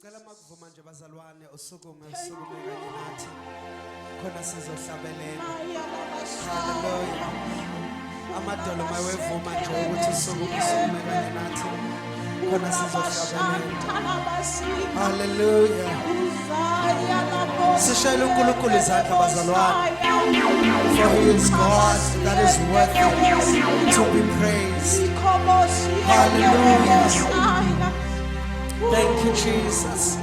Ngicela makuvuma nje bazalwane usukume kanye nathi khona sizohlabelela. Hallelujah. Amadolo mawevuma nje ukuthi usukume kanye nathi khona sizohlabelela. Hallelujah. Sishayele uNkulunkulu izandla bazalwane. For he is God that is worthy to be praised. Hallelujah. Thank you, Jesus.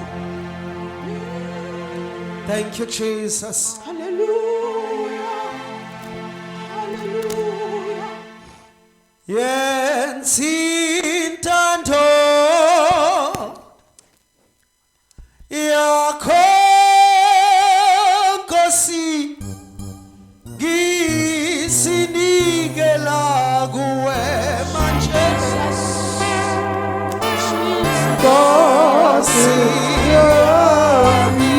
Thank you, Jesus. Hallelujah. Hallelujah. Yensintando yakho Nkosi ngisinikela kuwe manje Nkosi yami.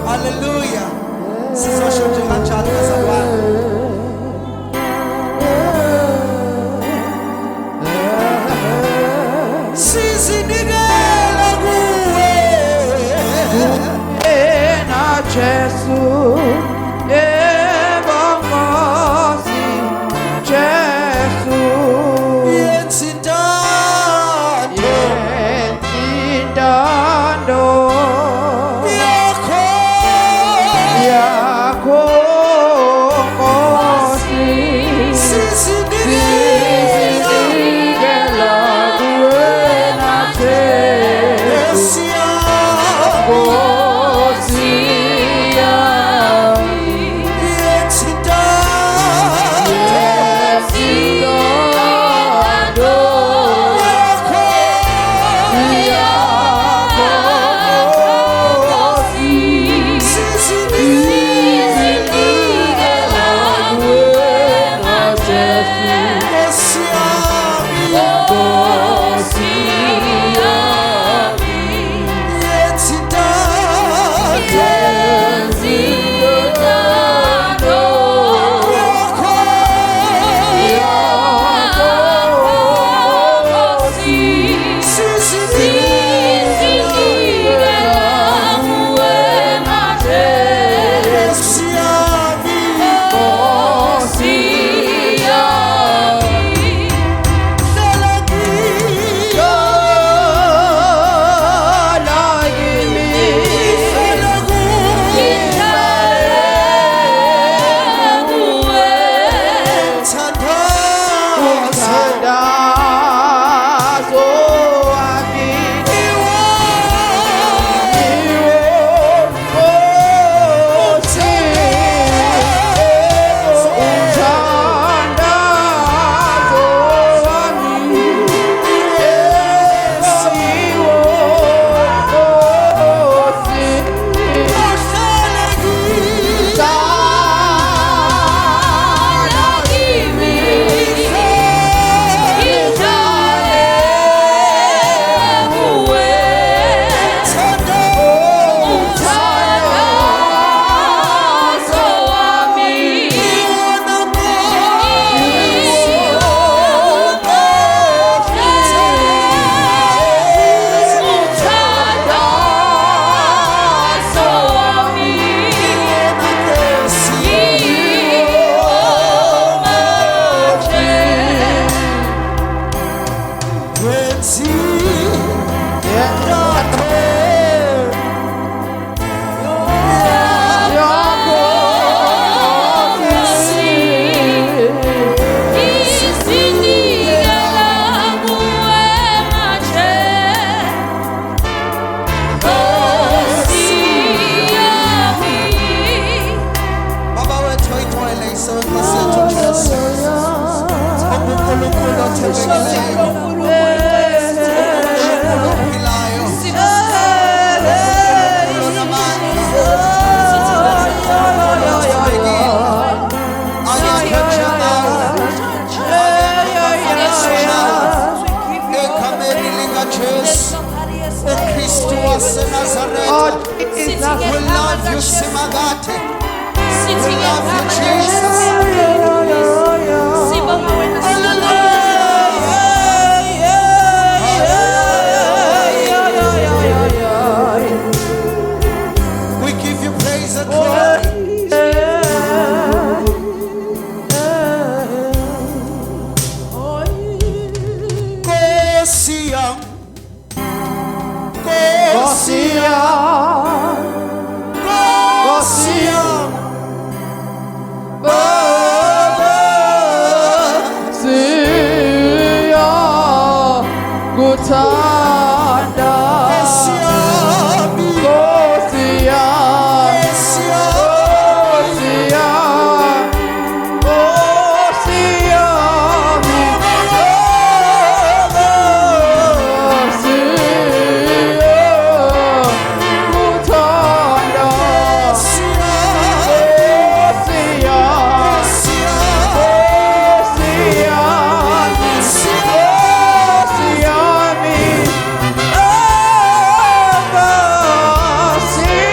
Hallelujah. Sizosho nje kanjalo bazalwane. Sizinikela kuwe Na Jesu, Nkosi Jesu. Yensintando yakho Nkosi sizinikela kuwe na Jesu. Nkosi yami We love you, Simagate. We love you, Jesus. Hallelujah. Uthanda Nkosi yami, Nkosi yami Nkosi yami, Nkosi yami Nkosi Uthanda Nkosi yami, Nkosi yami Nkosi yami, Nkosi yami, Nkosi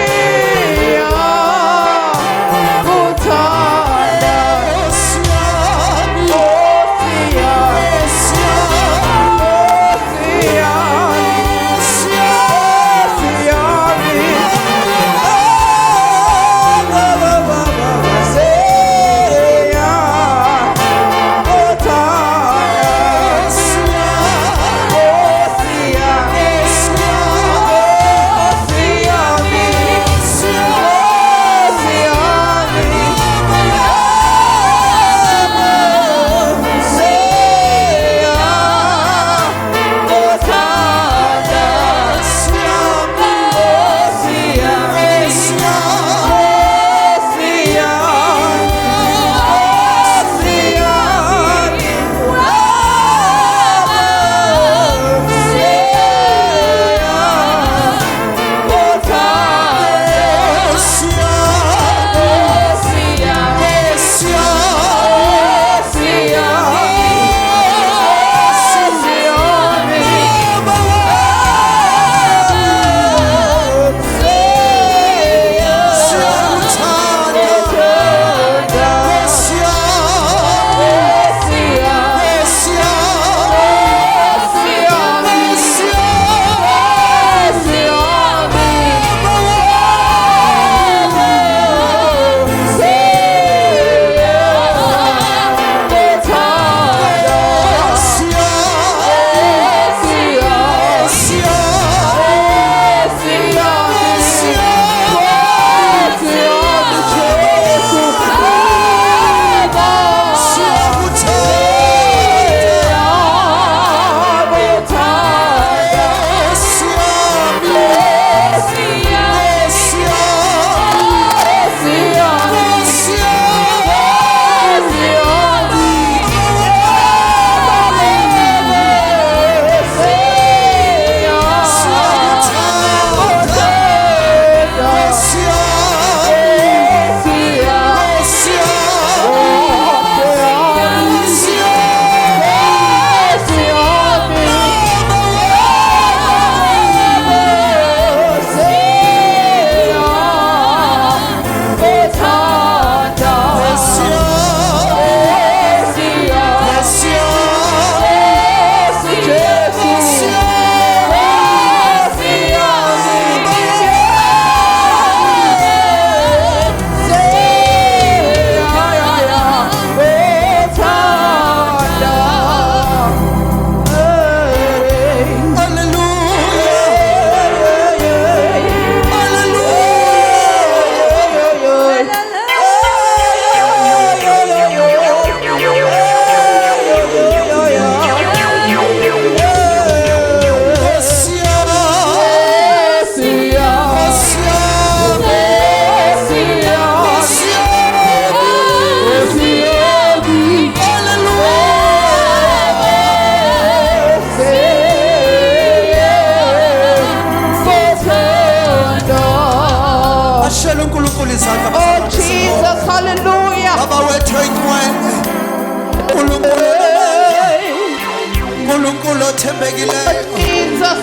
uNkulunkulu othembekileyo Jesus.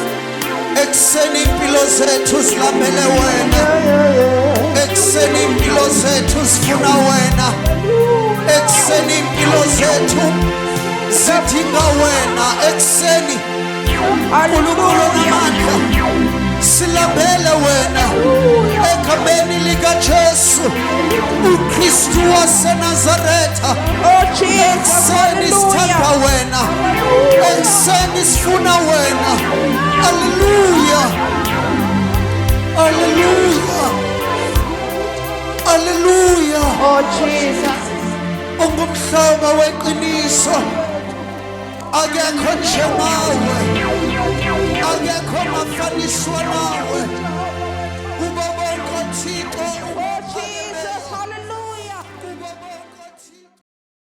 ekuseni impilo zethu silambele wena ekuseni impilo zethu sifuna wena ekuseni impilo zethu sidinga wena ekuseni uNkulunkulu namandla silambele wena egameni likaJesu uKristu waseNazaretha ekuseni sithanda wena ekuseni sifuna wena haleluya haleluya haleluya Oh Jesus. ungumhlaba weqiniso akekho njengawe Yeshua now.